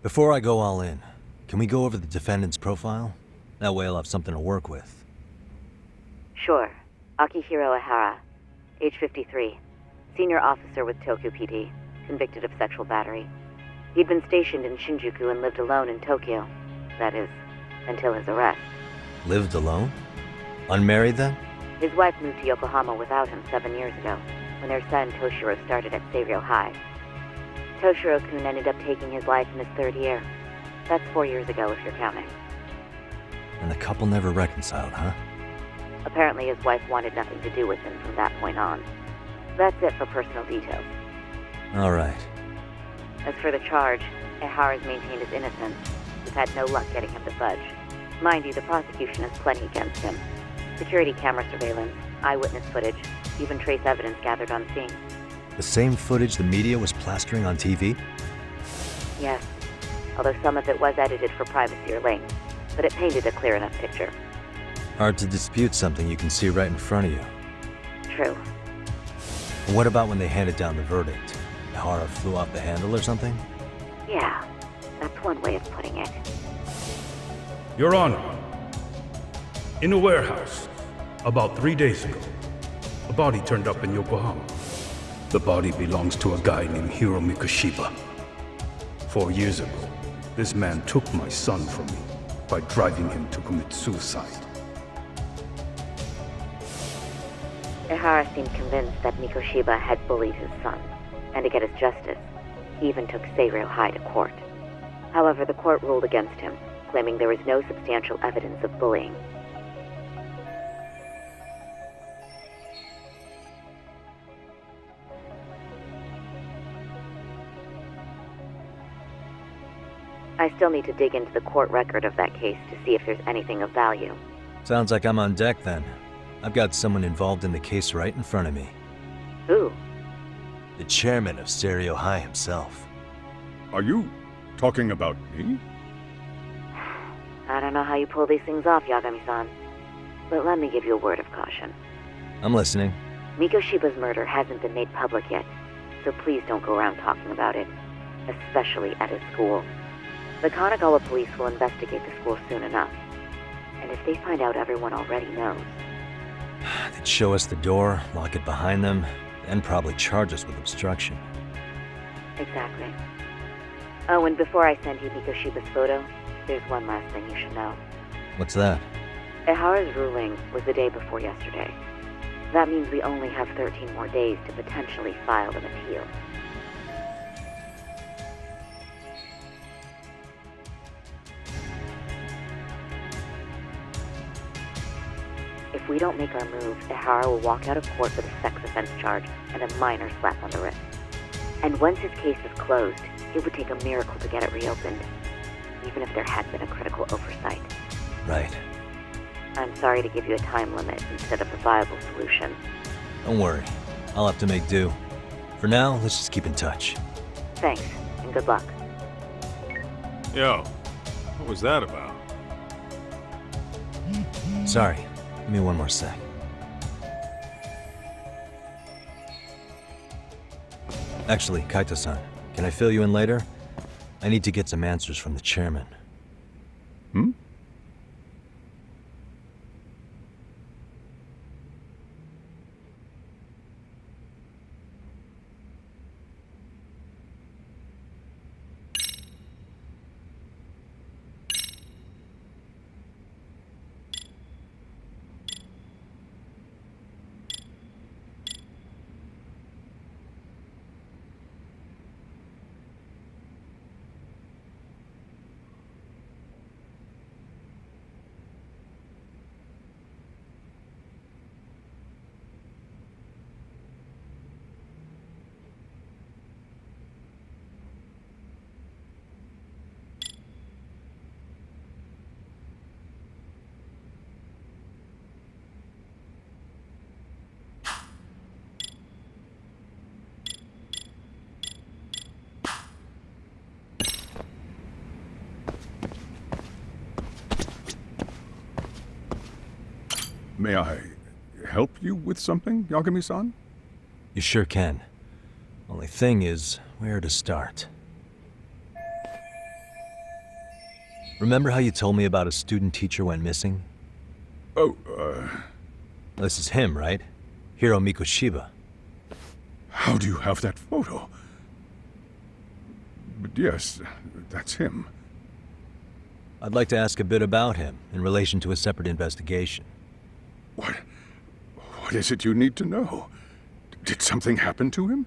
Before I go all in, can we go over the defendant's profile? That way I'll have something to work with. Sure. Akihiro Ehara, age 53, senior officer with Tokyo PD, convicted of sexual battery. He'd been stationed in Shinjuku and lived alone in Tokyo. That is, until his arrest. Lived alone? Unmarried then? His wife moved to Yokohama without him 7 years ago, when their son Toshiro started at Seiryo High. Toshiro-kun ended up taking his life in his 3rd year. That's 4 years ago, if you're counting. And the couple never reconciled, huh? Apparently his wife wanted nothing to do with him from that point on. That's it for personal details. All right. As for the charge, Ehara's maintained his innocence. We've had no luck getting him to budge. Mind you, the prosecution has plenty against him. Security camera surveillance, eyewitness footage, even trace evidence gathered on scene. The same footage the media was plastering on TV? Yes, although some of it was edited for privacy or length, but it painted a clear enough picture. Hard to dispute something you can see right in front of you. True. What about when they handed down the verdict? Ehara flew off the handle or something? Yeah, that's one way of putting it. Your Honor, in a warehouse, about 3 days ago, a body turned up in Yokohama. The body belongs to a guy named Hiro Mikoshiba. 4 years ago, this man took my son from me by driving him to commit suicide. Ehara seemed convinced that Mikoshiba had bullied his son, and to get his justice, he even took Seiryo High to court. However, the court ruled against him, claiming there was no substantial evidence of bullying. I still need to dig into the court record of that case to see if there's anything of value. Sounds like I'm on deck then. I've got someone involved in the case right in front of me. Who? The chairman of Seiryo High himself. Are you talking about me? I don't know how you pull these things off, Yagami-san. But let me give you a word of caution. I'm listening. Mikoshiba's murder hasn't been made public yet, so please don't go around talking about it, especially at his school. The Kanagawa police will investigate the school soon enough, and if they find out everyone already knows... They'd show us the door, lock it behind them, and probably charge us with obstruction. Exactly. Oh, and before I send you Mikoshiba's photo, there's one last thing you should know. What's that? Ehara's ruling was the day before yesterday. That means we only have 13 more days to potentially file an appeal. If we don't make our move, Ehara will walk out of court with a sex offense charge and a minor slap on the wrist. And once his case is closed, it would take a miracle to get it reopened, even if there had been a critical oversight. Right. I'm sorry to give you a time limit instead of a viable solution. Don't worry. I'll have to make do. For now, let's just keep in touch. Thanks, and good luck. Yo, what was that about? Sorry. Give me one more sec. Actually, Kaito-san, can I fill you in later? I need to get some answers from the chairman. Hmm? May I help you with something, Yagami-san? You sure can. Only thing is, where to start? Remember how you told me about a student teacher went missing? Oh, This is him, right? Hiro Mikoshiba. how do you have that photo? But yes, that's him. I'd like to ask a bit about him in relation to a separate investigation. What is it you need to know? Did something happen to him?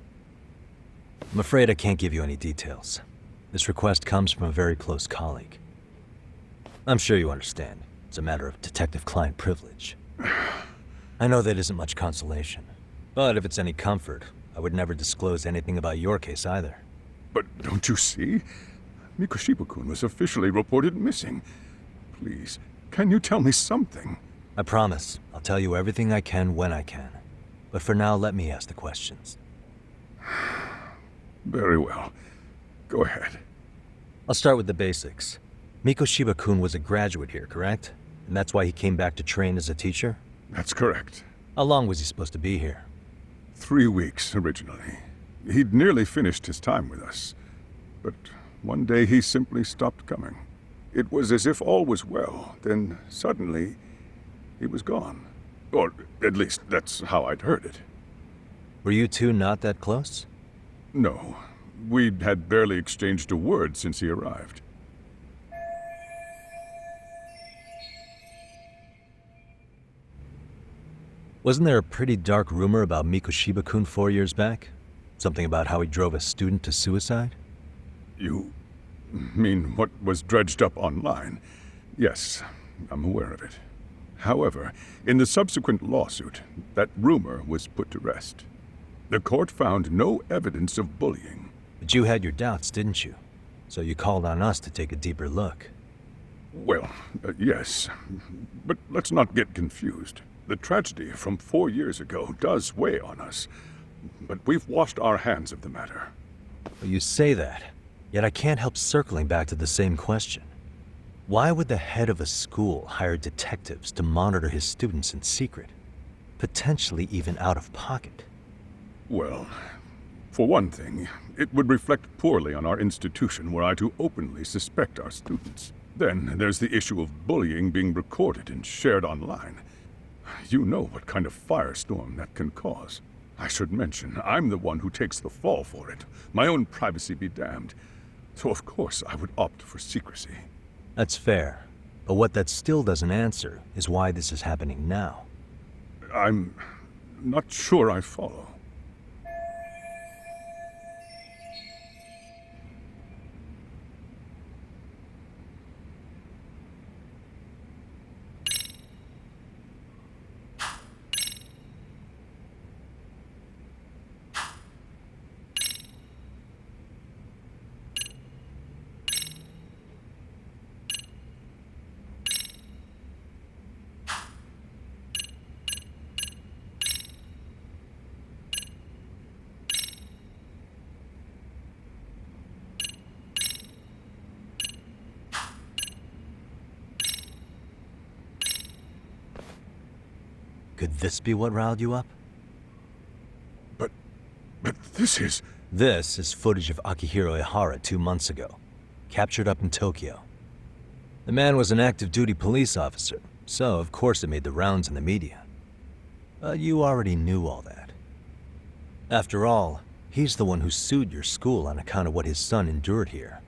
I'm afraid I can't give you any details. This request comes from a very close colleague. I'm sure you understand. It's a matter of detective-client privilege. I know that isn't much consolation. But if it's any comfort, I would never disclose anything about your case either. But don't you see? Mikoshiba-kun was officially reported missing. Please, can you tell me something? I promise. I'll tell you everything I can when I can. But for now, let me ask the questions. Very well. Go ahead. I'll start with the basics. Mikoshiba-kun was a graduate here, correct? And that's why he came back to train as a teacher? That's correct. How long was he supposed to be here? 3 weeks, originally. He'd nearly finished his time with us. But one day he simply stopped coming. It was as if all was well, then suddenly he was gone. Or at least that's how I'd heard it. Were you two not that close? No, we'd had barely exchanged a word since he arrived. Wasn't there a pretty dark rumor about Mikoshiba-kun 4 years back? Something about how he drove a student to suicide? You mean what was dredged up online? Yes, I'm aware of it. However, in the subsequent lawsuit, that rumor was put to rest. The court found no evidence of bullying. But you had your doubts, didn't you? So you called on us to take a deeper look. Well, yes, but let's not get confused. The tragedy from 4 years ago does weigh on us, but we've washed our hands of the matter. Well, you say that, yet I can't help circling back to the same question. Why would the head of a school hire detectives to monitor his students in secret? Potentially even out of pocket. Well, for one thing, it would reflect poorly on our institution were I to openly suspect our students. Then there's the issue of bullying being recorded and shared online. You know what kind of firestorm that can cause. I should mention, I'm the one who takes the fall for it. My own privacy be damned. So of course I would opt for secrecy. That's fair. But what that still doesn't answer is why this is happening now. I'm not sure I follow. Could this be what riled you up? But this is... This is footage of Akihiro Ehara 2 months ago, captured up in Tokyo. The man was an active-duty police officer, so of course it made the rounds in the media. But you already knew all that. After all, he's the one who sued your school on account of what his son endured here,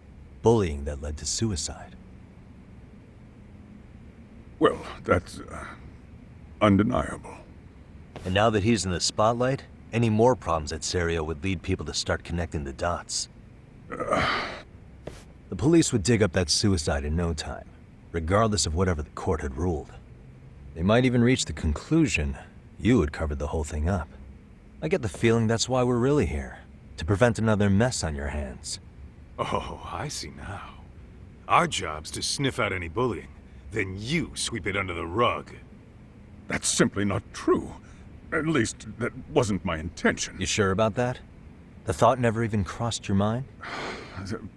bullying that led to suicide. Well, that's... undeniable. And now that he's in the spotlight, any more problems at Seiryo would lead people to start connecting the dots. The police would dig up that suicide in no time, regardless of whatever the court had ruled. They might even reach the conclusion you had covered the whole thing up. I get the feeling that's why we're really here, to prevent another mess on your hands. Oh, I see now. Our job's to sniff out any bullying, then you sweep it under the rug. That's simply not true. At least, that wasn't my intention. You sure about that? The thought never even crossed your mind?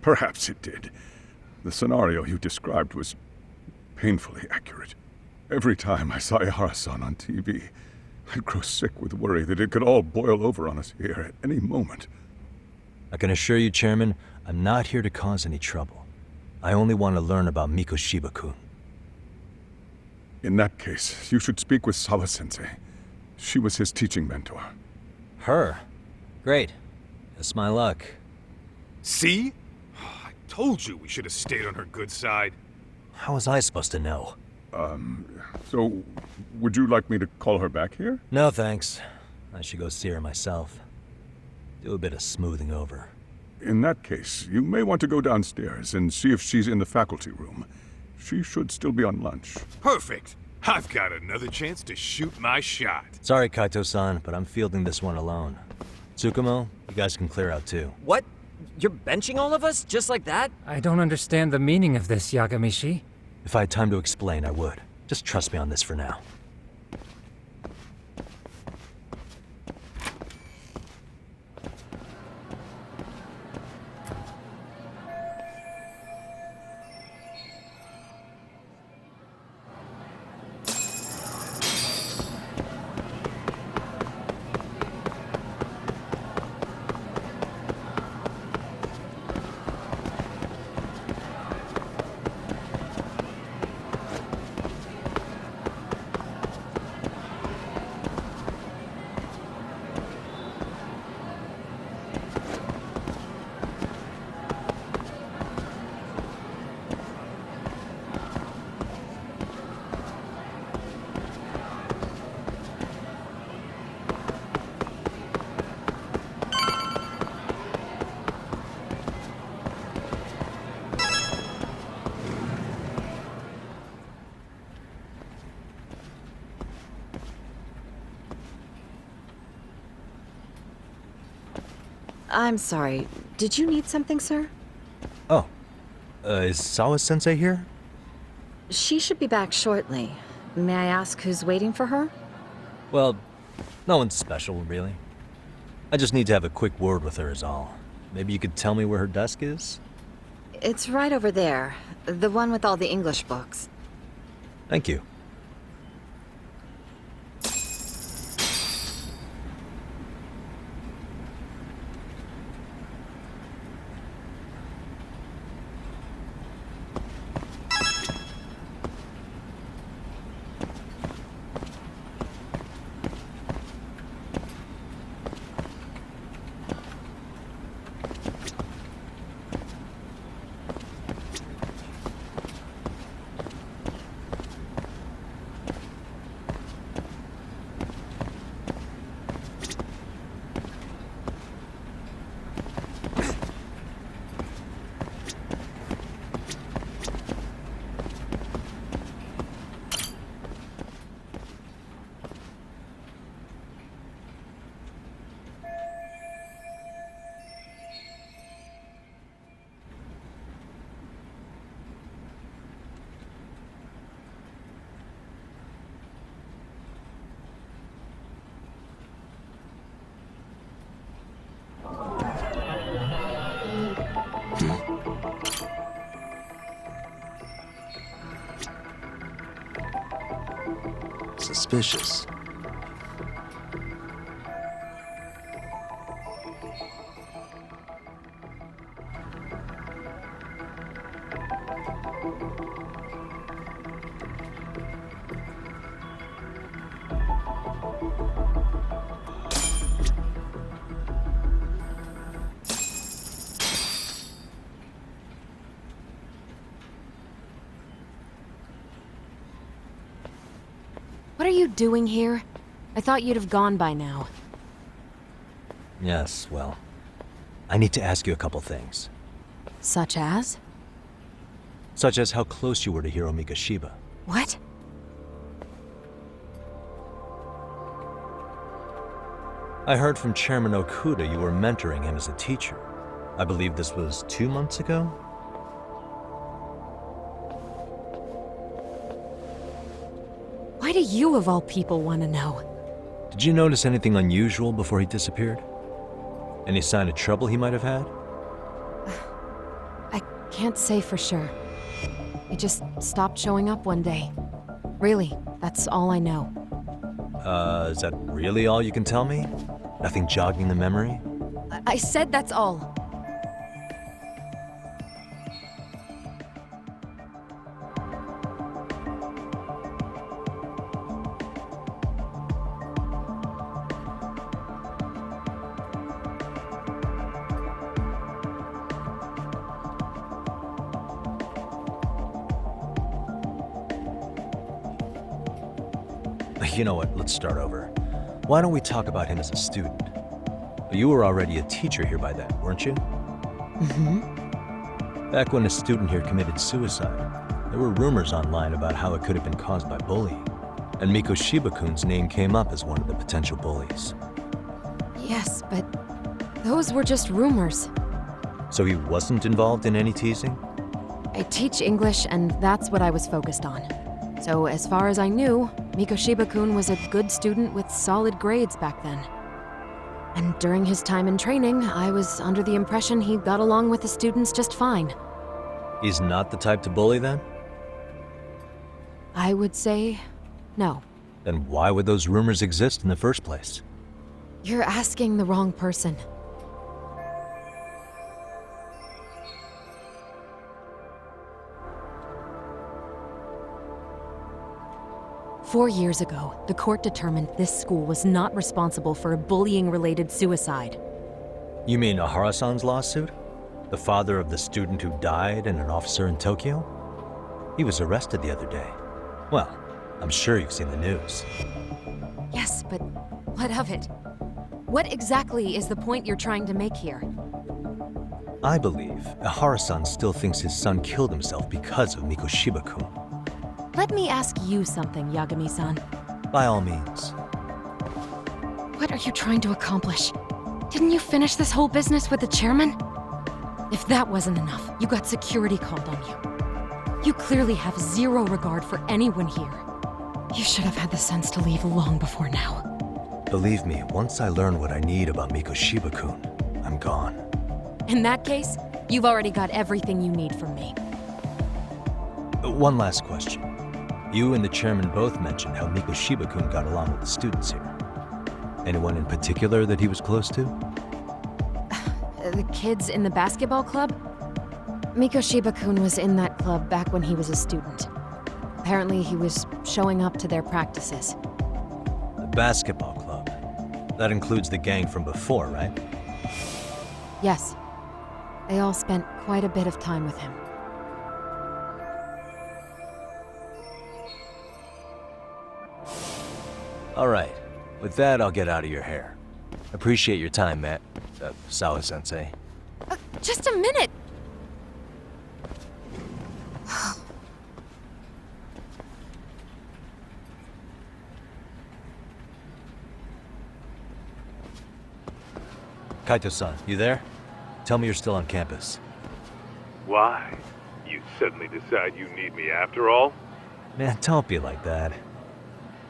Perhaps it did. The scenario you described was painfully accurate. Every time I saw Ehara-san on TV, I'd grow sick with worry that it could all boil over on us here at any moment. I can assure you, Chairman, I'm not here to cause any trouble. I only want to learn about Mikoshiba-kun. In that case, you should speak with Sawa-sensei. She was his teaching mentor. Her? Great. That's my luck. See? I told you we should have stayed on her good side. How was I supposed to know? So, would you like me to call her back here? No, thanks. I should go see her myself. Do a bit of smoothing over. In that case, you may want to go downstairs and see if she's in the faculty room. She should still be on lunch. Perfect. I've got another chance to shoot my shot. Sorry, Kaito-san, but I'm fielding this one alone. Tsukumo, you guys can clear out too. What? You're benching all of us? Just like that? I don't understand the meaning of this, Yagami-shi. If I had time to explain, I would. Just trust me on this for now. I'm sorry. Did you need something, sir? Oh. Is Sawa-sensei here? She should be back shortly. May I ask who's waiting for her? Well, no one's special, really. I just need to have a quick word with her is all. Maybe you could tell me where her desk is? It's right over there. The one with all the English books. Thank you. Suspicious. What are you doing here? I thought you'd have gone by now. Yes, well, I need to ask you a couple things. Such as? Such as how close you were to Hiro Mikoshiba. What? I heard from Chairman Okuda you were mentoring him as a teacher. I believe this was 2 months ago? Why do you, of all people, want to know? Did you notice anything unusual before he disappeared? Any sign of trouble he might have had? I can't say for sure. He just stopped showing up one day. Really, that's all I know. Is that really all you can tell me? Nothing jogging the memory? I said that's all. You know what, let's start over. Why don't we talk about him as a student? You were already a teacher here by then, weren't you? Mm-hmm. Back when a student here committed suicide, there were rumors online about how it could have been caused by bullying. And Mikoshiba-kun's name came up as one of the potential bullies. Yes, but those were just rumors. So he wasn't involved in any teasing? I teach English, and that's what I was focused on. So as far as I knew, Mikoshiba-kun was a good student with solid grades back then. And during his time in training, I was under the impression he got along with the students just fine. He's not the type to bully then? I would say no. Then why would those rumors exist in the first place? You're asking the wrong person. Four years ago, the court determined this school was not responsible for a bullying-related suicide. You mean Ehara-san's lawsuit? The father of the student who died and an officer in Tokyo? He was arrested the other day. Well, I'm sure you've seen the news. Yes, but what of it? What exactly is the point you're trying to make here? I believe Ehara-san still thinks his son killed himself because of Mikoshiba-kun. Let me ask you something, Yagami-san. By all means. What are you trying to accomplish? Didn't you finish this whole business with the chairman? If that wasn't enough, you got security called on you. You clearly have zero regard for anyone here. You should have had the sense to leave long before now. Believe me, once I learn what I need about Mikoshiba-kun, I'm gone. In that case, you've already got everything you need from me. One last question. You and the chairman both mentioned how Mikoshiba-kun got along with the students here. Anyone in particular that he was close to? The kids in the basketball club? Mikoshiba-kun was in that club back when he was a student. Apparently he was showing up to their practices. The basketball club? That includes the gang from before, right? Yes. They all spent quite a bit of time with him. All right. With that, I'll get out of your hair. Appreciate your time, Matt. Sawa-sensei. Just a minute! Kaito-san, you there? Tell me you're still on campus. Why? You suddenly decide you need me after all? Man, don't be like that.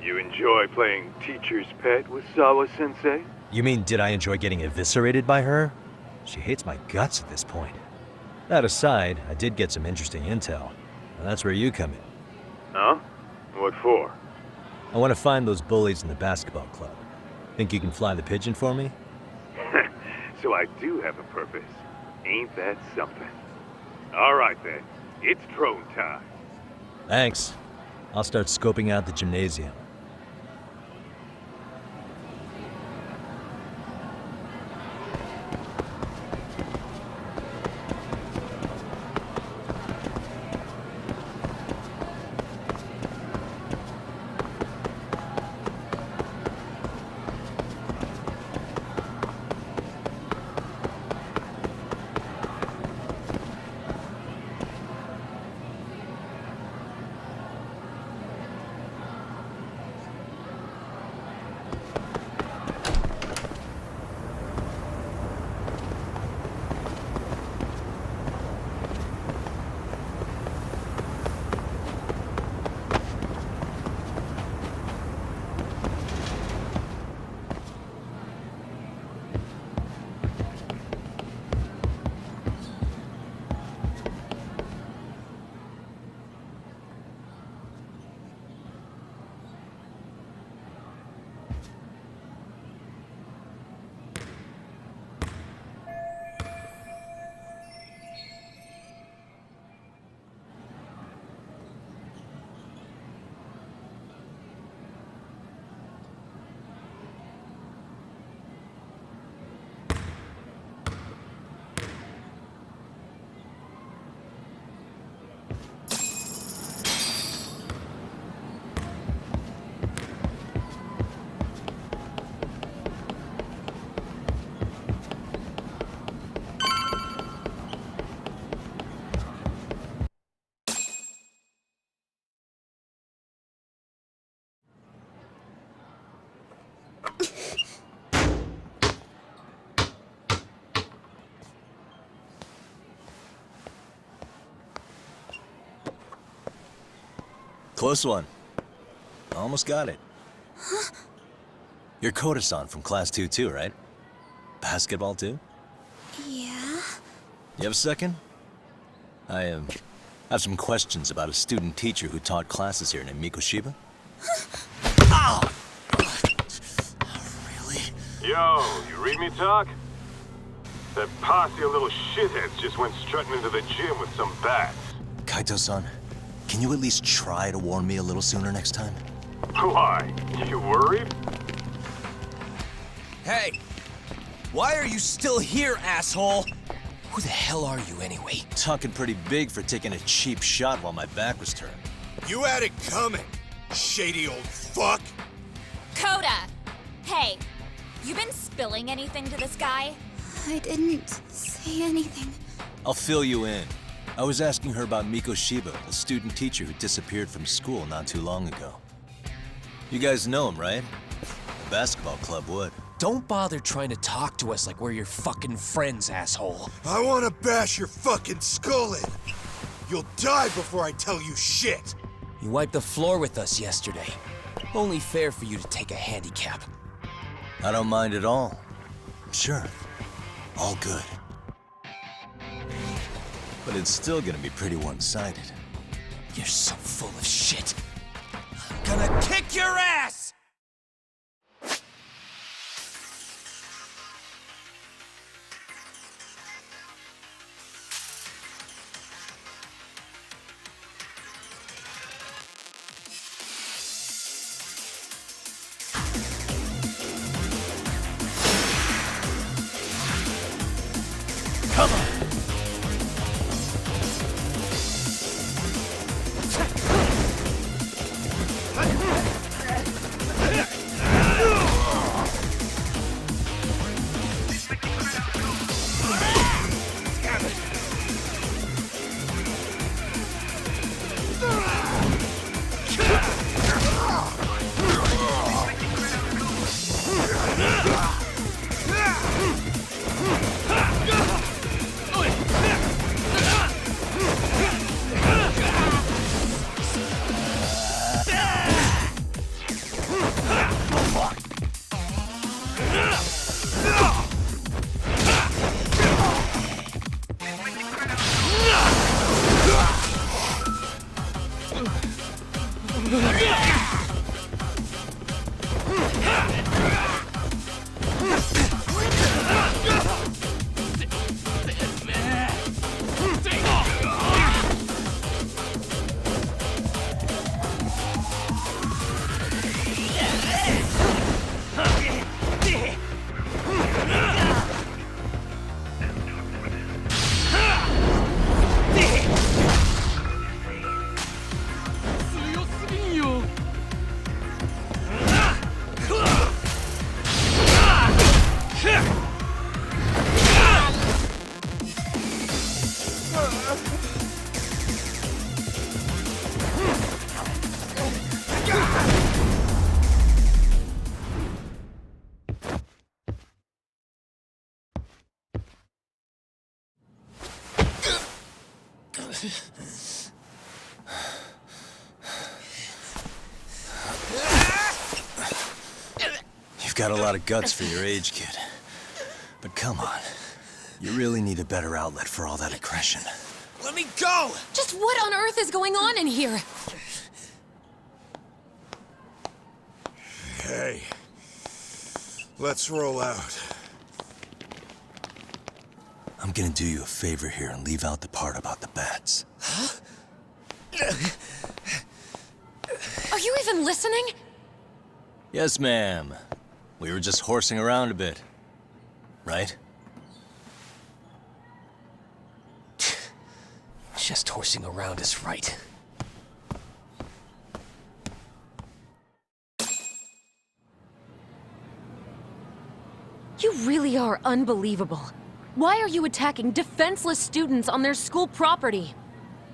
You enjoy playing teacher's pet with Sawa-sensei? You mean, did I enjoy getting eviscerated by her? She hates my guts at this point. That aside, I did get some interesting intel. And that's where you come in. Huh? What for? I want to find those bullies in the basketball club. Think you can fly the pigeon for me? So I do have a purpose. Ain't that something? All right then. It's drone time. Thanks. I'll start scoping out the gymnasium. Close one. Almost got it. Huh? You're Koda-san from Class 2 too, right? Basketball too? Yeah? You have a second? I have some questions about a student teacher who taught classes here named Mikoshiba. Ow! Really? Yo, you read me talk? That posse of little shitheads just went strutting into the gym with some bats. Kaito-san, can you at least try to warn me a little sooner next time? Why? You worried? Hey! Why are you still here, asshole? Who the hell are you anyway? Talking pretty big for taking a cheap shot while my back was turned. You had it coming, shady old fuck! Koda! Hey, you been spilling anything to this guy? I didn't say anything. I'll fill you in. I was asking her about Mikoshiba, a student teacher who disappeared from school not too long ago. You guys know him, right? The basketball club would. Don't bother trying to talk to us like we're your fucking friends, asshole. I wanna bash your fucking skull in. You'll die before I tell you shit. You wiped the floor with us yesterday. Only fair for you to take a handicap. I don't mind at all. Sure. All good. But it's still gonna be pretty one-sided. You're so full of shit. I'm gonna kick your ass! Come on! You've got a lot of guts for your age, kid. But come on. You really need a better outlet for all that aggression. Let me go! Just what on earth is going on in here? Hey, let's roll out. I'm gonna do you a favor here and leave out the part about the bats. Huh? Are you even listening? Yes, ma'am. We were just horsing around a bit. Right? Just horsing around is right. You really are unbelievable. Why are you attacking defenseless students on their school property?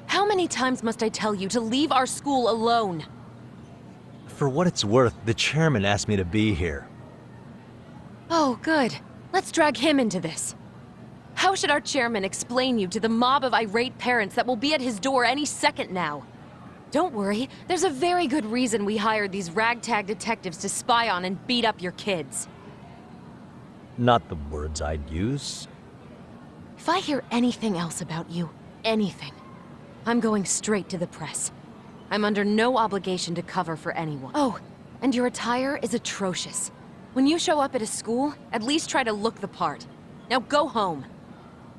How many times must I tell you to leave our school alone? For what it's worth, the chairman asked me to be here. Oh, good. Let's drag him into this. How should our chairman explain you to the mob of irate parents that will be at his door any second now? Don't worry, there's a very good reason we hired these ragtag detectives to spy on and beat up your kids. Not the words I'd use. If I hear anything else about you, anything, I'm going straight to the press. I'm under no obligation to cover for anyone. Oh, and your attire is atrocious. When you show up at a school, at least try to look the part. Now go home.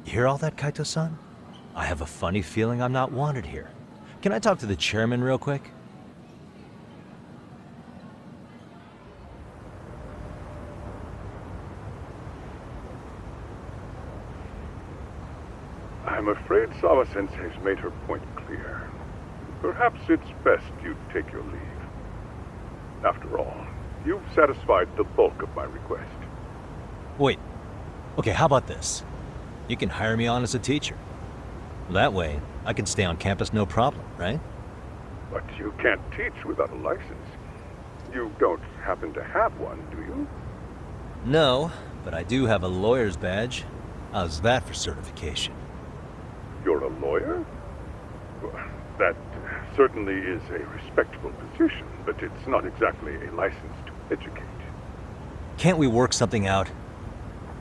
You hear all that, Kaito-san? I have a funny feeling I'm not wanted here. Can I talk to the chairman real quick? I'm afraid Sawa-sensei's made her point clear. Perhaps it's best you take your leave. After all, you've satisfied the bulk of my request. Wait. Okay, how about this? You can hire me on as a teacher. That way, I can stay on campus no problem, right? But you can't teach without a license. You don't happen to have one, do you? No, but I do have a lawyer's badge. How's that for certification? You're a lawyer? Well, that certainly is a respectable position, but it's not exactly a license to educate. Can't we work something out?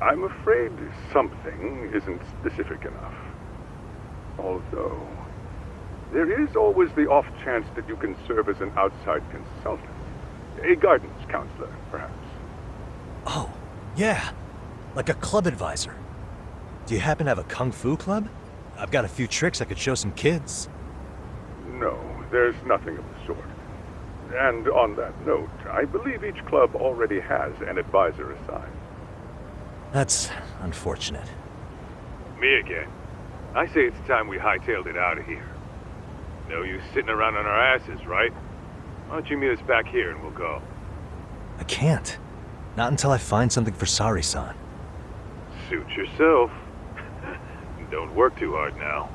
I'm afraid something isn't specific enough. Although, there is always the off chance that you can serve as an outside consultant. A guidance counselor, perhaps. Oh, yeah. Like a club advisor. Do you happen to have a kung fu club? I've got a few tricks I could show some kids. No, there's nothing of the sort. And on that note, I believe each club already has an advisor assigned. That's unfortunate. Me again. I say it's time we hightailed it out of here. No use sitting around on our asses, right? Why don't you meet us back here and we'll go? I can't. Not until I find something for Saori-san. Suit yourself. Don't work too hard now.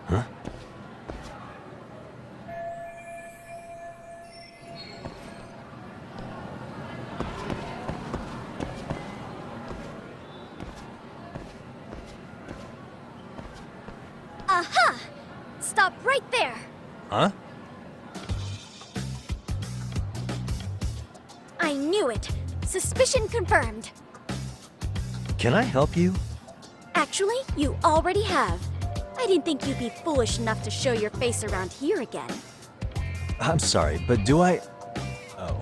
Huh? Aha! Stop right there! Huh? I knew it. Suspicion confirmed. Can I help you? Actually, you already have. I didn't think you'd be foolish enough to show your face around here again. I'm sorry, but do I... Oh.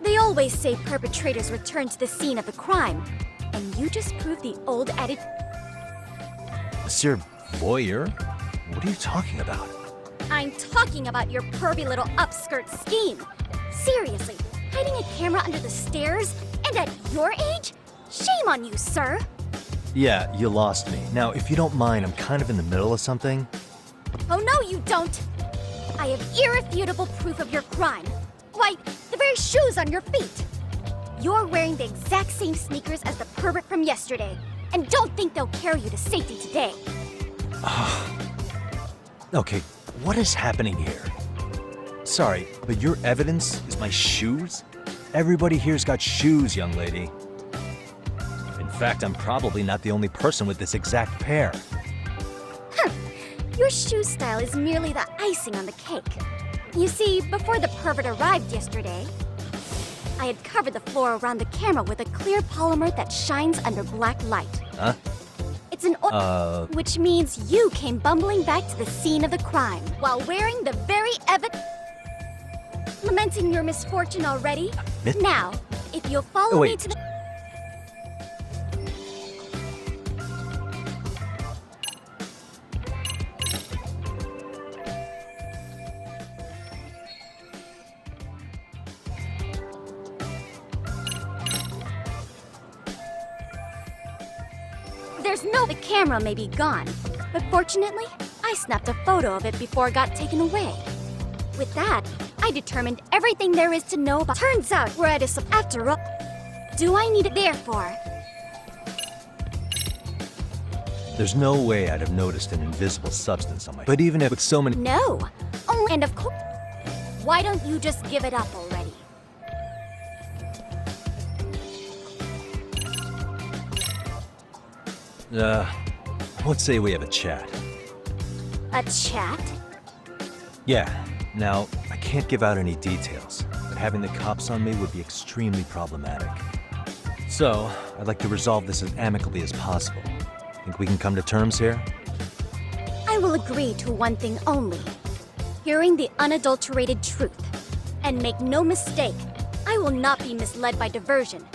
They always say perpetrators return to the scene of the crime. And you just proved the old adage. Monsieur Voyeur? What are you talking about? I'm talking about your pervy little upskirt scheme. Seriously, hiding a camera under the stairs? And at your age? Shame on you, sir. Yeah, you lost me. Now, if you don't mind, I'm kind of in the middle of something. Oh no, you don't! I have irrefutable proof of your crime. Why, the very shoes on your feet. You're wearing the exact same sneakers as the pervert from yesterday. And don't think they'll carry you to safety today. Okay, what is happening here? Sorry, but your evidence is my shoes? Everybody here's got shoes, young lady. In fact, I'm probably not the only person with this exact pair. Your shoe style is merely the icing on the cake. You see, before the pervert arrived yesterday, I had covered the floor around the camera with a clear polymer that shines under black light. Huh? It's It's an which means you came bumbling back to the scene of the crime while wearing the very lamenting your misfortune already? Now, if you'll follow me to the... The camera may be gone, but fortunately, I snapped a photo of it before it got taken away. With that, I determined everything there is to know about. Turns out we're at a after all. Do I need it there for? There's no way I'd have noticed an invisible substance on my... But even if with so many... No. Only... And of course... Why don't you just give it up already? Let's say we have a chat. A chat? Yeah. Now, I can't give out any details, but having the cops on me would be extremely problematic. So, I'd like to resolve this as amicably as possible. Think we can come to terms here? I will agree to one thing only. Hearing the unadulterated truth. And make no mistake, I will not be misled by diversion.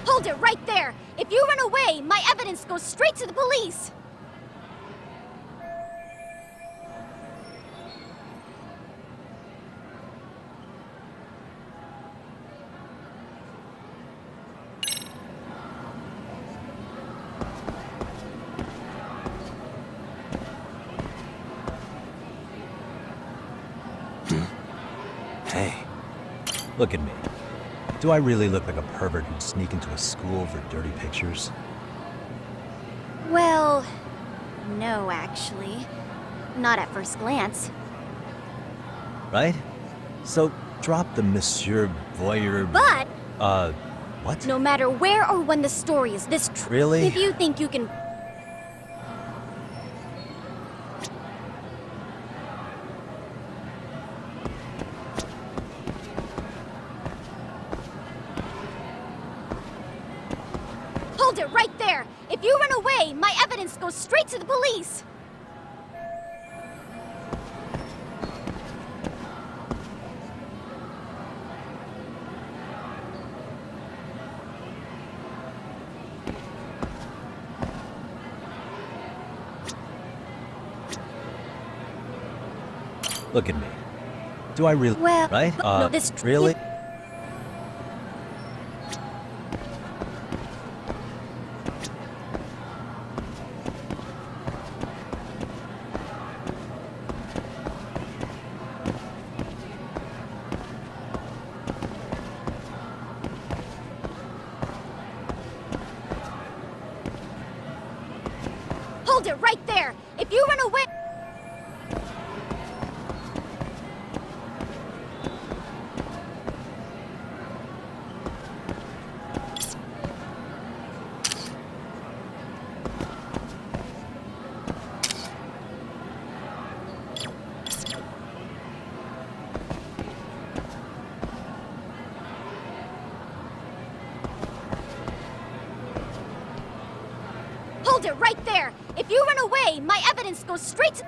Hold it right there! If you run away, my evidence goes straight to the police! Hey, look at me. Do I really look like a pervert who'd sneak into a school for dirty pictures? Well, no, actually. Not at first glance. Right? So, drop the Monsieur Voyeur... But... what? No matter where or when the story is this true... Really? If you think you can... Hold it right there! If you run away, my evidence goes straight to the police! Look at me. Do I really... Well... Right? No, this... Really? Hold it right there! If you run away... Hold it right there! If you run away, my evidence goes straight to...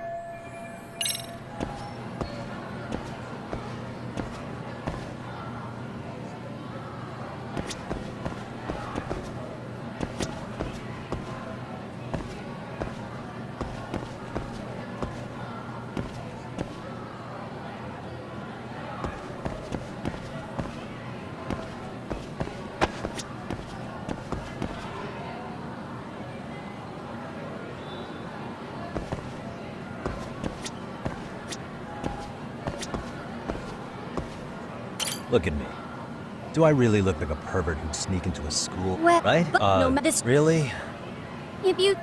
Look at me. Do I really look like a pervert who'd sneak into a school? Well, right? but no, this... Really? If you...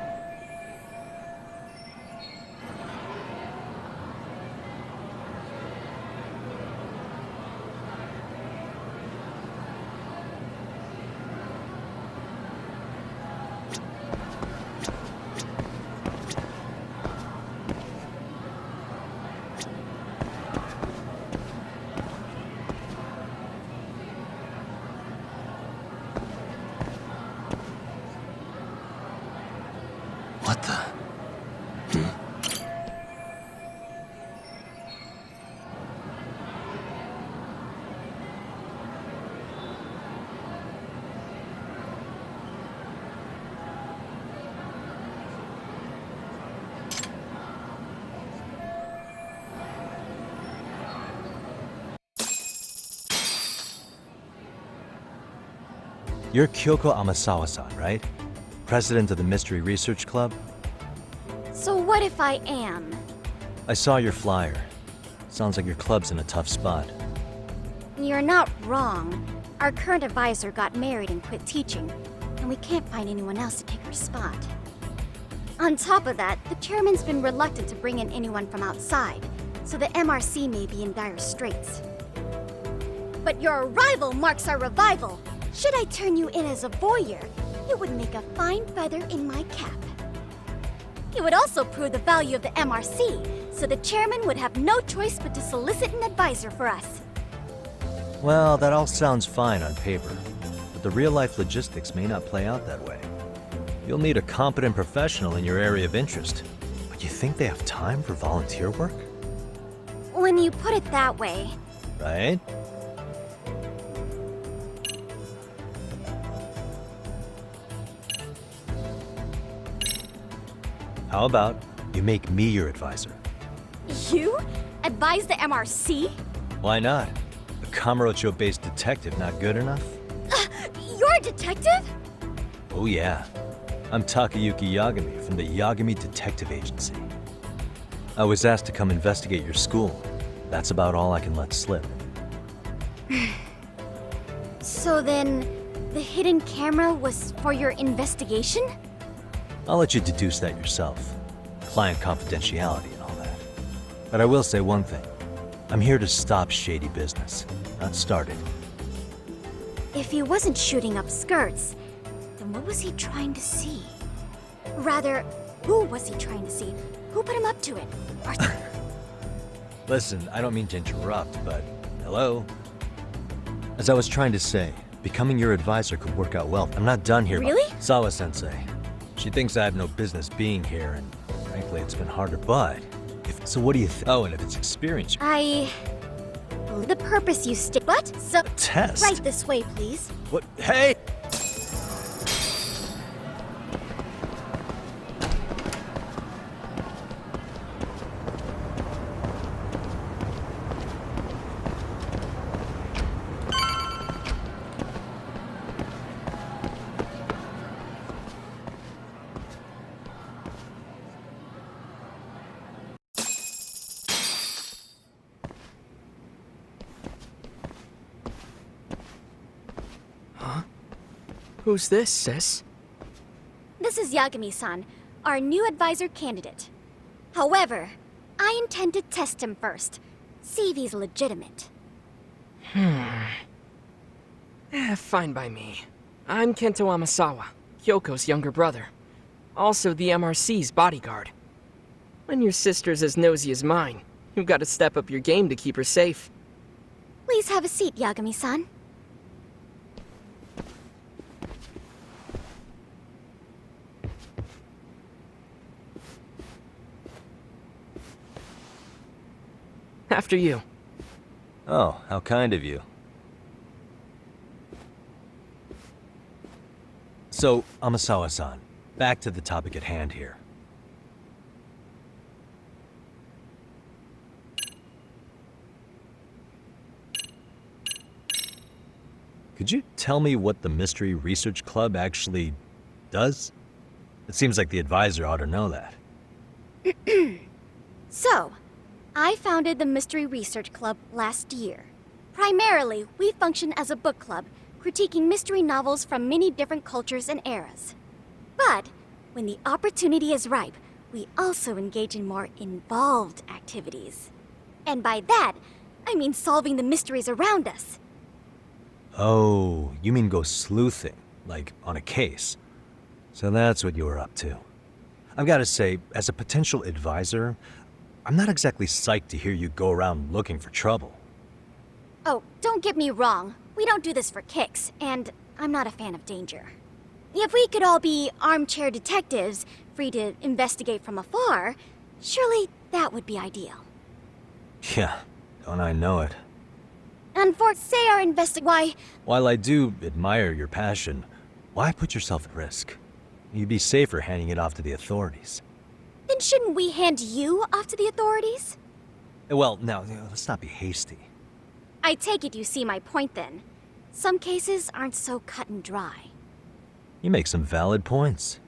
You're Kyoko Amasawa-san, right? President of the Mystery Research Club? So what if I am? I saw your flyer. Sounds like your club's in a tough spot. You're not wrong. Our current advisor got married and quit teaching, and we can't find anyone else to take her spot. On top of that, the chairman's been reluctant to bring in anyone from outside, so the MRC may be in dire straits. But your arrival marks our revival. Should I turn you in as a voyeur, it would make a fine feather in my cap. It would also prove the value of the MRC, so the chairman would have no choice but to solicit an advisor for us. Well, that all sounds fine on paper, but the real-life logistics may not play out that way. You'll need a competent professional in your area of interest, but you think they have time for volunteer work? When you put it that way... Right? How about you make me your advisor? You? Advise the MRC? Why not? A Kamurocho-based detective not good enough? You're a detective? Oh yeah. I'm Takayuki Yagami from the Yagami Detective Agency. I was asked to come investigate your school. That's about all I can let slip. So then, the hidden camera was for your investigation? I'll let you deduce that yourself. Client confidentiality and all that. But I will say one thing. I'm here to stop shady business, not start it. If he wasn't shooting up skirts, then what was he trying to see? Rather, who was he trying to see? Who put him up to it? Listen, I don't mean to interrupt, but hello? As I was trying to say, becoming your advisor could work out well. I'm not done here. Really? Sawa-sensei. She thinks I have no business being here, and frankly, it's been harder, but... So what do you think? Oh, and if it's experience... The purpose you stick... What? So... Test? Right this way, please. What? Hey! Who's this, sis? This is Yagami-san, our new advisor candidate. However, I intend to test him first. See if he's legitimate. Fine by me. I'm Kento Amasawa, Kyoko's younger brother. Also the MRC's bodyguard. When your sister's as nosy as mine, you've got to step up your game to keep her safe. Please have a seat, Yagami-san. After you. Oh, how kind of you. So, Amasawa-san, back to the topic at hand here. Could you tell me what the Mystery Research Club actually does? It seems like the advisor ought to know that. So, I founded the Mystery Research Club last year. Primarily, we function as a book club, critiquing mystery novels from many different cultures and eras. But, when the opportunity is ripe, we also engage in more involved activities. And by that, I mean solving the mysteries around us. Oh, you mean go sleuthing, like on a case. So that's what you were up to. I've got to say, as a potential advisor, I'm not exactly psyched to hear you go around looking for trouble. Oh, don't get me wrong. We don't do this for kicks, and I'm not a fan of danger. If we could all be armchair detectives, free to investigate from afar, surely that would be ideal. Yeah, don't I know it. And for say our why... While I do admire your passion, why put yourself at risk? You'd be safer handing it off to the authorities. Then shouldn't we hand you off to the authorities? Well, now, let's not be hasty. I take it you see my point then. Some cases aren't so cut and dry. You make some valid points.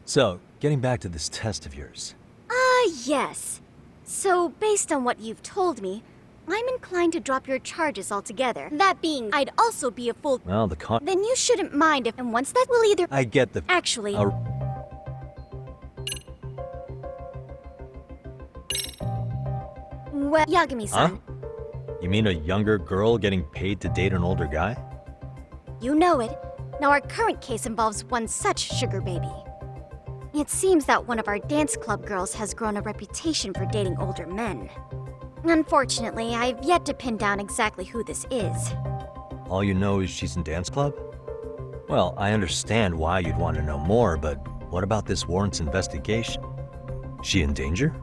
So, getting back to this test of yours. Yes. So, based on what you've told me, I'm inclined to drop your charges altogether. That being, I'd also be a full... Well, Then you shouldn't mind if... And once that will either... I get the... Actually... Well, Yagami-san. Huh? You mean a younger girl getting paid to date an older guy? You know it. Now our current case involves one such sugar baby. It seems that one of our dance club girls has grown a reputation for dating older men. Unfortunately, I've yet to pin down exactly who this is. All you know is she's in dance club? Well, I understand why you'd want to know more, but what about this warrants investigation? She in danger?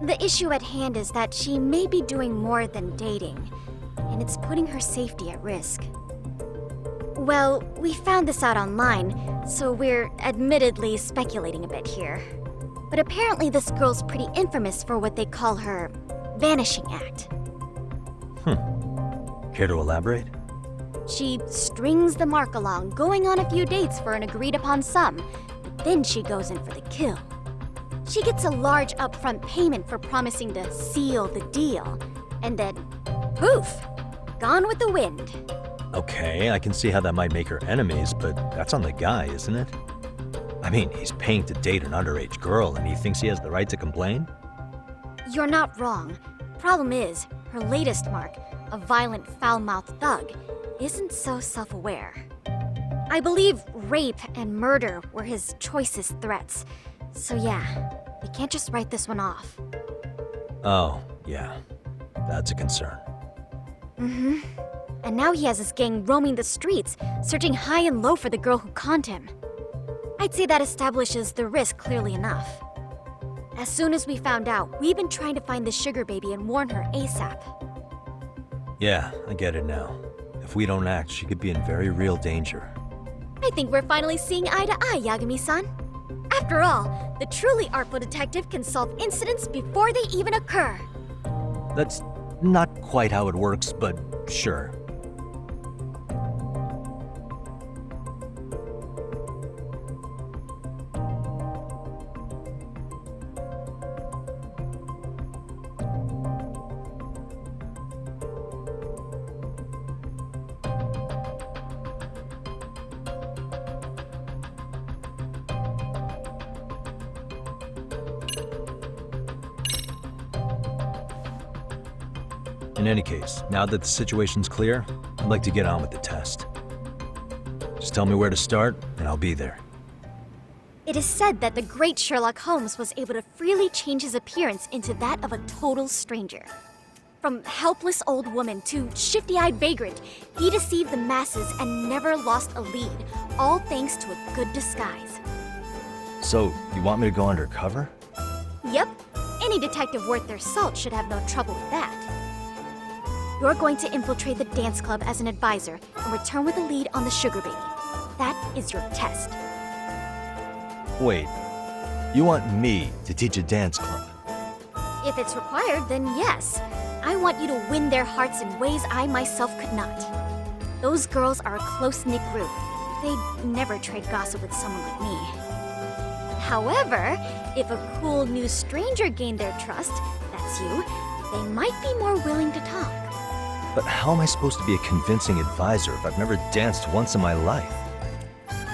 The issue at hand is that she may be doing more than dating, and it's putting her safety at risk. Well, we found this out online, so we're admittedly speculating a bit here. But apparently this girl's pretty infamous for what they call her vanishing act. Care to elaborate? She strings the mark along, going on a few dates for an agreed-upon sum, but then she goes in for the kill. She gets a large upfront payment for promising to seal the deal, and then, poof, gone with the wind. Okay, I can see how that might make her enemies, but that's on the guy, isn't it? I mean, he's paying to date an underage girl, and he thinks he has the right to complain? You're not wrong. Problem is, her latest mark, a violent, foul-mouthed thug, isn't so self-aware. I believe rape and murder were his choicest threats. So yeah, we can't just write this one off. Oh, yeah. That's a concern. Mm-hmm. And now he has his gang roaming the streets, searching high and low for the girl who conned him. I'd say that establishes the risk clearly enough. As soon as we found out, we've been trying to find the sugar baby and warn her ASAP. Yeah, I get it now. If we don't act, she could be in very real danger. I think we're finally seeing eye to eye, Yagami-san. After all, the truly artful detective can solve incidents before they even occur. That's not quite how it works, but sure. In any case, now that the situation's clear, I'd like to get on with the test. Just tell me where to start, and I'll be there. It is said that the great Sherlock Holmes was able to freely change his appearance into that of a total stranger. From helpless old woman to shifty-eyed vagrant, he deceived the masses and never lost a lead, all thanks to a good disguise. So, you want me to go undercover? Yep, any detective worth their salt should have no trouble with that. You're going to infiltrate the dance club as an advisor and return with a lead on the sugar baby. That is your test. Wait, you want me to teach a dance club? If it's required, then yes. I want you to win their hearts in ways I myself could not. Those girls are a close-knit group. They'd never trade gossip with someone like me. However, if a cool new stranger gained their trust, that's you, they might be more willing to talk. But how am I supposed to be a convincing advisor if I've never danced once in my life?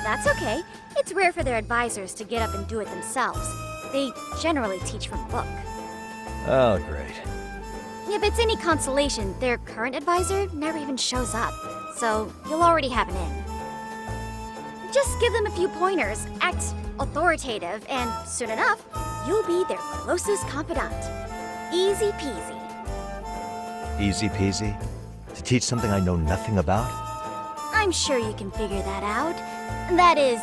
That's okay. It's rare for their advisors to get up and do it themselves. They generally teach from a book. Oh, great. If it's any consolation, their current advisor never even shows up, so you'll already have an in. Just give them a few pointers, act authoritative, and soon enough, you'll be their closest confidant. Easy peasy. Easy peasy? To teach something I know nothing about? I'm sure you can figure that out. That is,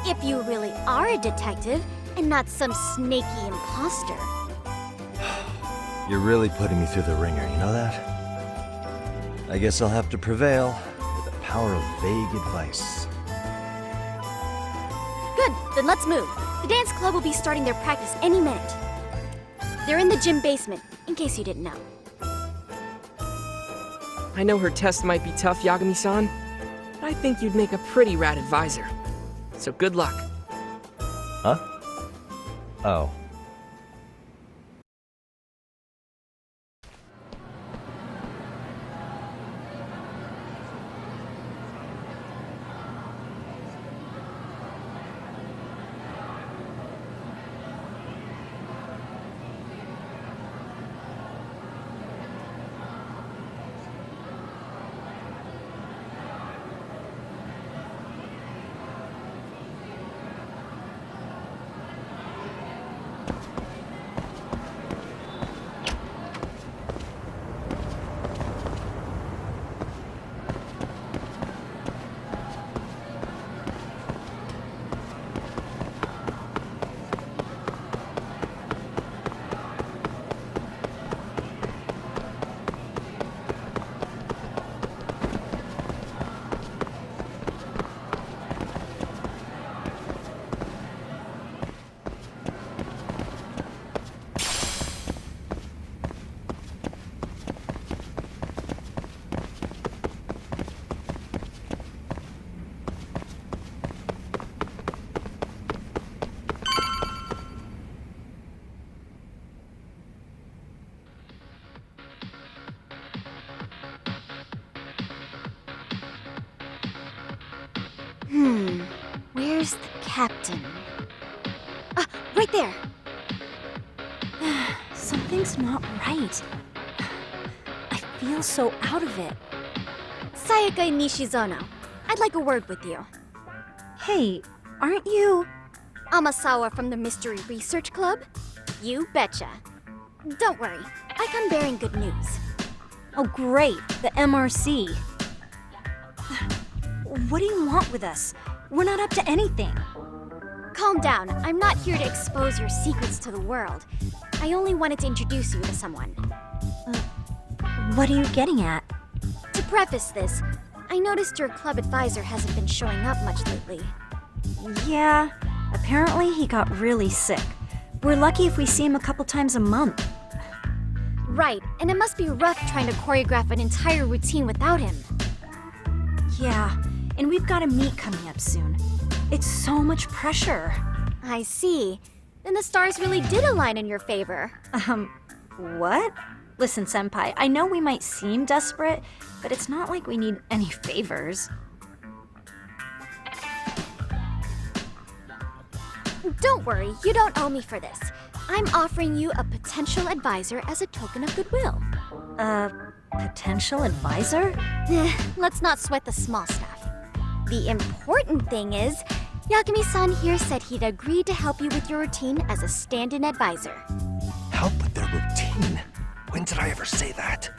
if you really are a detective and not some snaky imposter. You're really putting me through the ringer, you know that? I guess I'll have to prevail with the power of vague advice. Good, then let's move. The dance club will be starting their practice any minute. They're in the gym basement, in case you didn't know. I know her test might be tough, Yagami-san, but I think you'd make a pretty rad advisor. So good luck. Huh? Oh. Where's the captain? Ah, right there! Something's not right. I feel so out of it. Sayaka Nishizono, I'd like a word with you. Hey, aren't you... Amasawa from the Mystery Research Club? You betcha. Don't worry, I come bearing good news. Oh great, the MRC. What do you want with us? We're not up to anything. Calm down. I'm not here to expose your secrets to the world. I only wanted to introduce you to someone. What are you getting at? To preface this, I noticed your club advisor hasn't been showing up much lately. Yeah, apparently he got really sick. We're lucky if we see him a couple times a month. Right, and it must be rough trying to choreograph an entire routine without him. Yeah, and we've got a meet coming up soon. It's so much pressure. I see. Then the stars really did align in your favor. What? Listen, Senpai, I know we might seem desperate, but it's not like we need any favors. Don't worry, you don't owe me for this. I'm offering you a potential advisor as a token of goodwill. Potential advisor? Let's not sweat the small stuff. The important thing is, Yagami-san here said he'd agreed to help you with your routine as a stand-in advisor. Help with their routine? When did I ever say that?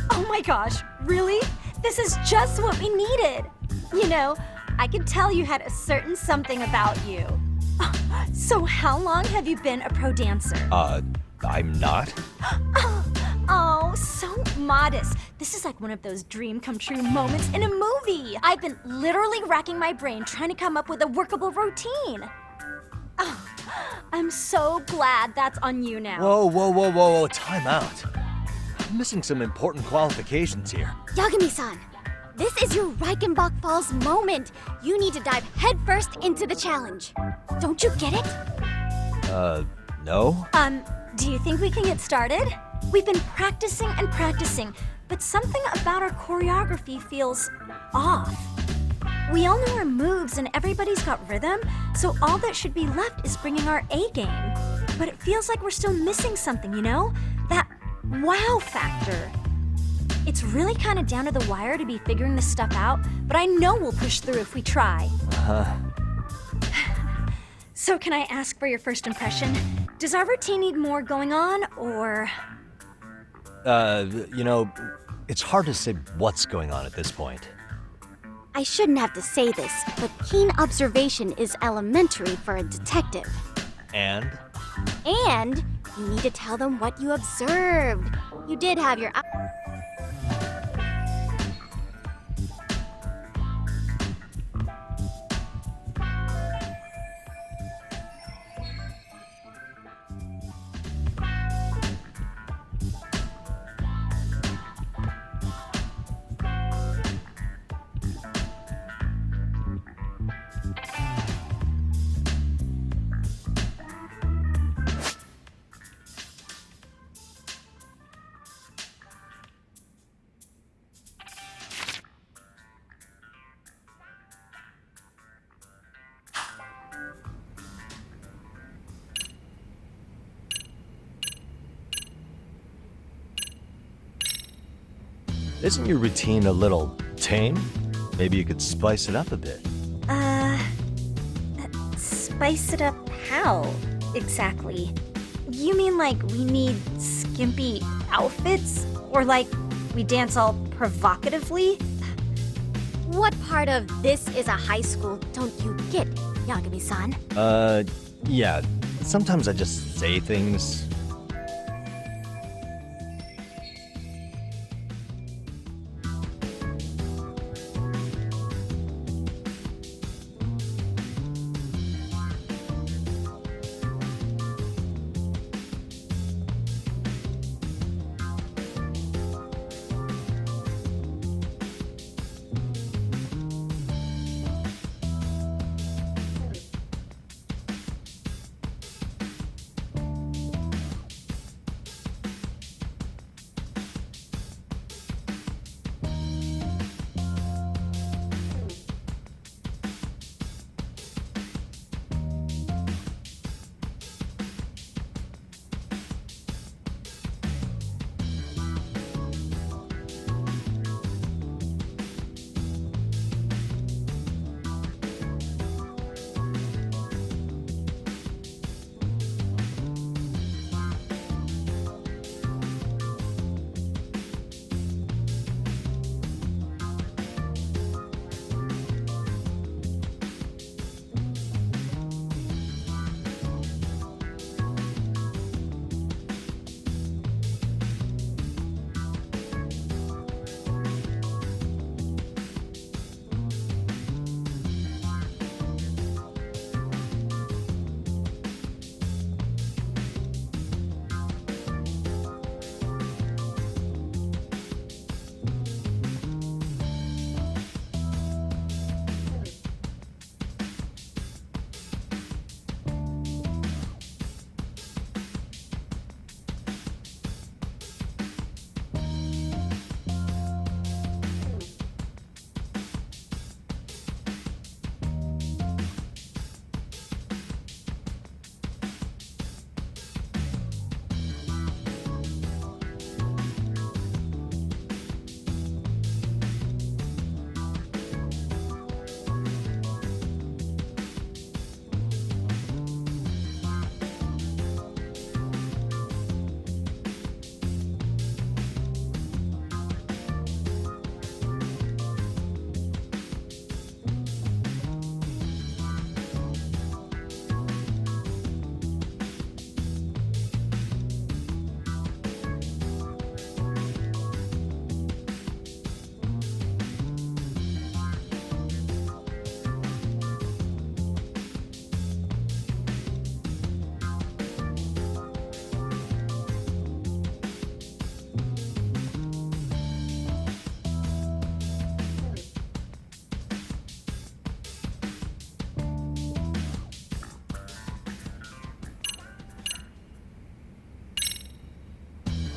Oh my gosh, really? This is just what we needed. You know, I could tell you had a certain something about you. So how long have you been a pro dancer? I'm not. Oh, so modest. This is like one of those dream come true moments in a movie. I've been literally racking my brain trying to come up with a workable routine. Oh, I'm so glad that's on you now. Whoa, time out. I'm missing some important qualifications here. Yagami-san, this is your Reichenbach Falls moment. You need to dive headfirst into the challenge. Don't you get it? No? Do you think we can get started? We've been practicing and practicing, but something about our choreography feels off. We all know our moves and everybody's got rhythm, so all that should be left is bringing our A game. But it feels like we're still missing something, you know? That wow factor. It's really kind of down to the wire to be figuring this stuff out, but I know we'll push through if we try. So can I ask for your first impression? Does our routine need more going on, or...? You know, it's hard to say what's going on at this point. I shouldn't have to say this, but keen observation is elementary for a detective. And? And you need to tell them what you observed. You did have your... Isn't your routine a little tame? Maybe you could spice it up a bit. Spice it up how, exactly? You mean like we need skimpy outfits? Or like we dance all provocatively? What part of this is a high school don't you get, Yagami-san? Yeah. Sometimes I just say things.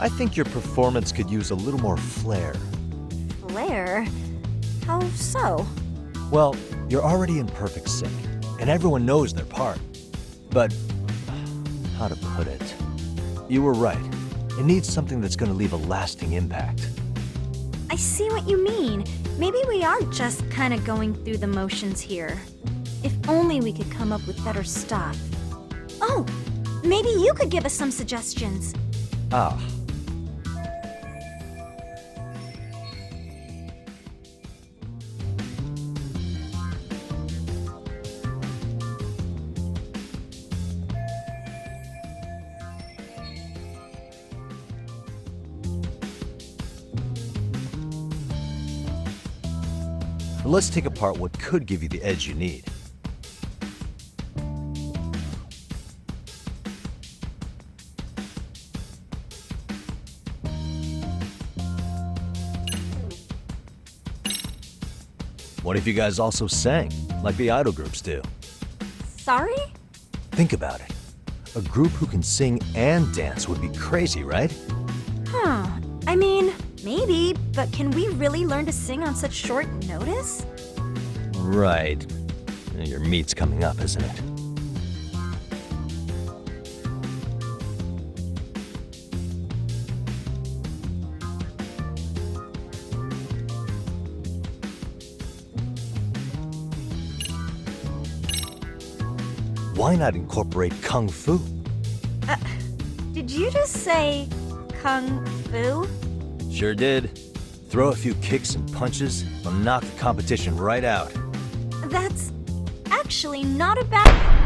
I think your performance could use a little more flair. Flair? How so? Well, you're already in perfect sync, and everyone knows their part. But, how to put it? You were right. It needs something that's going to leave a lasting impact. I see what you mean. Maybe we are just kind of going through the motions here. If only we could come up with better stuff. Oh, maybe you could give us some suggestions. Ah. Let's take apart what could give you the edge you need. What if you guys also sang, like the idol groups do? Sorry? Think about it. A group who can sing and dance would be crazy, right? Huh. I mean, maybe, but can we really learn to sing on such short notice? Right. Your meet's coming up, isn't it? Why not incorporate Kung Fu? Did you just say Kung Fu? Sure did. Throw a few kicks and punches, will knock the competition right out. That's actually not a bad...